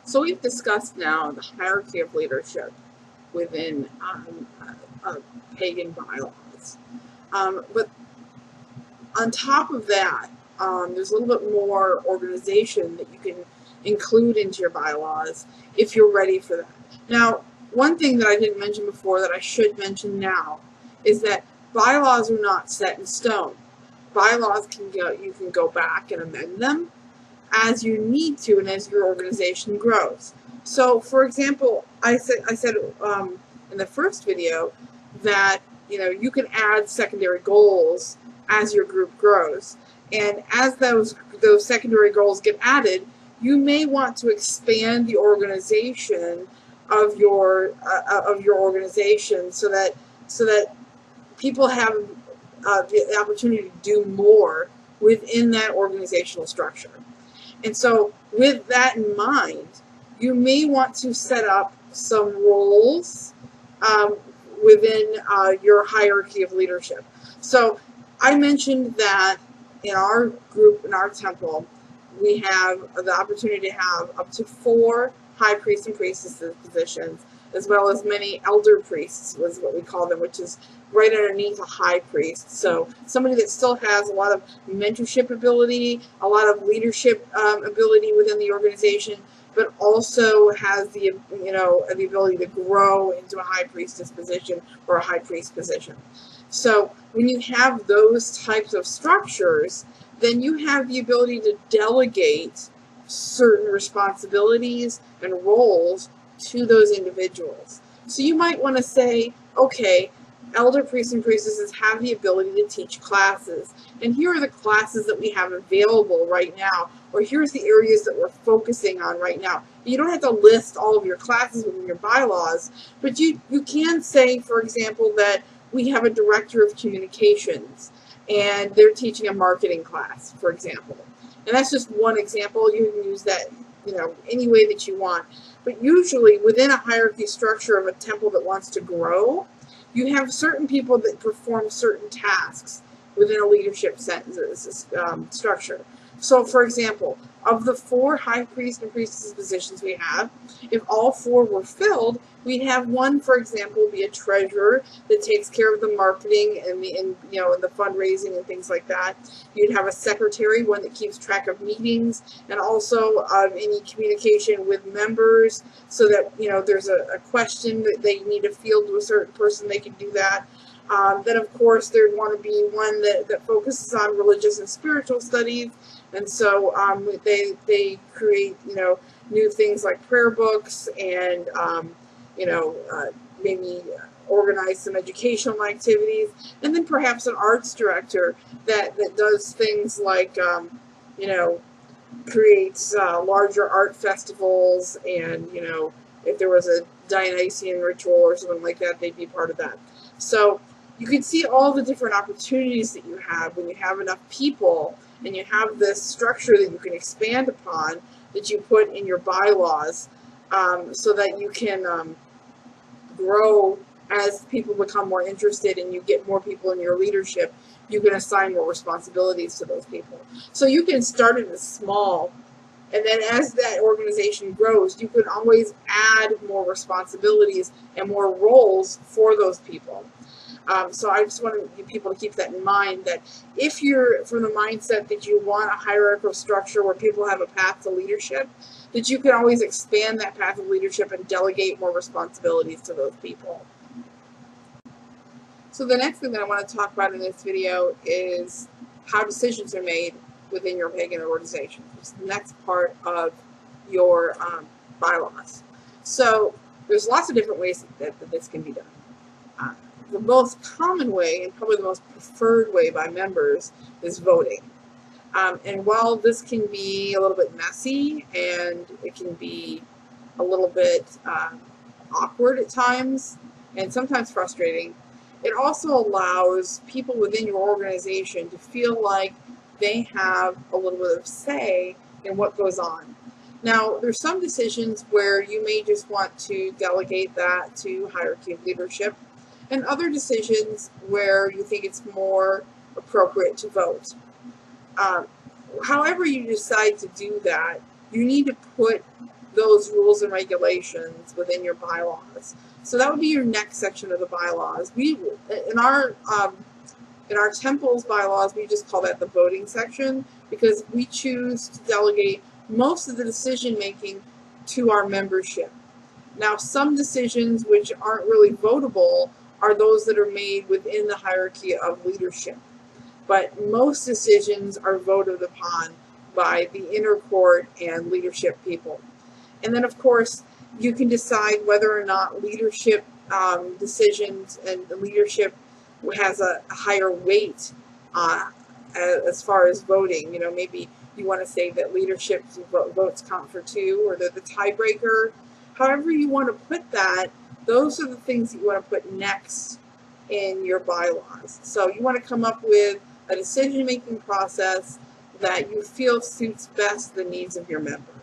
So we've discussed now the hierarchy of leadership within Pagan Bylaws. But on top of that, there's a little bit more organization that you can include into your bylaws if you're ready for that. Now, one thing that I didn't mention before that I should mention now is that bylaws are not set in stone. Bylaws you can go back and amend them as you need to and as your organization grows. So, for example, I said in the first video that you can add secondary goals as your group grows, and as those secondary goals get added, you may want to expand the organization of your organization so that people have the opportunity to do more within that organizational structure. And so with that in mind, you may want to set up some roles within your hierarchy of leadership. So I mentioned that in our group, in our temple, we have the opportunity to have up to 4 high priest and priestesses positions, as well as many elder priests, was what we call them, which is right underneath a high priest. So somebody that still has a lot of mentorship ability, a lot of leadership ability within the organization, but also has the the ability to grow into a high priestess position or a high priest position. So when you have those types of structures, then you have the ability to delegate certain responsibilities and roles to those individuals. So you might want to say, okay, elder priests and priestesses have the ability to teach classes, and here are the classes that we have available right now, or here's the areas that we're focusing on right now. You don't have to list all of your classes within your bylaws, but you can say, for example, that we have a director of communications and they're teaching a marketing class, for example. And that's just one example. You can use that any way that you want. But usually within a hierarchy structure of a temple that wants to grow, you have certain people that perform certain tasks within a leadership structure. So, for example, of the 4 high priest and priestess positions we have, if all 4 were filled, we'd have one, for example, be a treasurer that takes care of the marketing and the fundraising and things like that. You'd have a secretary, one that keeps track of meetings and also any communication with members, so that there's a question that they need to field to a certain person, they can do that. Then, of course, there'd want to be one that focuses on religious and spiritual studies, and so they create new things like prayer books and maybe organize some educational activities, and then perhaps an arts director that does things like creates larger art festivals, and if there was a Dionysian ritual or something like that, they'd be part of that. So you can see all the different opportunities that you have when you have enough people and you have this structure that you can expand upon, that you put in your bylaws, so that you can grow as people become more interested and you get more people in your leadership. You can assign more responsibilities to those people. So you can start it as small, and then as that organization grows, you can always add more responsibilities and more roles for those people. So I just want people to keep that in mind, that if you're from the mindset that you want a hierarchical structure where people have a path to leadership, that you can always expand that path of leadership and delegate more responsibilities to those people. So the next thing that I want to talk about in this video is how decisions are made within your pagan organization. It's the next part of your bylaws. So there's lots of different ways that this can be done. The most common way, and probably the most preferred way by members, is voting. And while this can be a little bit messy and it can be a little bit awkward at times and sometimes frustrating, it also allows people within your organization to feel like they have a little bit of say in what goes on. Now, there's some decisions where you may just want to delegate that to hierarchy of leadership, and other decisions where you think it's more appropriate to vote. However you decide to do that, you need to put those rules and regulations within your bylaws. So that would be your next section of the bylaws. In our temple's bylaws, we just call that the voting section, because we choose to delegate most of the decision making to our membership. Now, some decisions which aren't really votable are those that are made within the hierarchy of leadership. But most decisions are voted upon by the inner court and leadership people. And then, of course, you can decide whether or not leadership decisions and the leadership has a higher weight as far as voting. You know, maybe you want to say that leadership votes count for 2, or they're the tiebreaker. However you want to put that, those are the things that you want to put next in your bylaws. So you want to come up with a decision-making process that you feel suits best the needs of your members.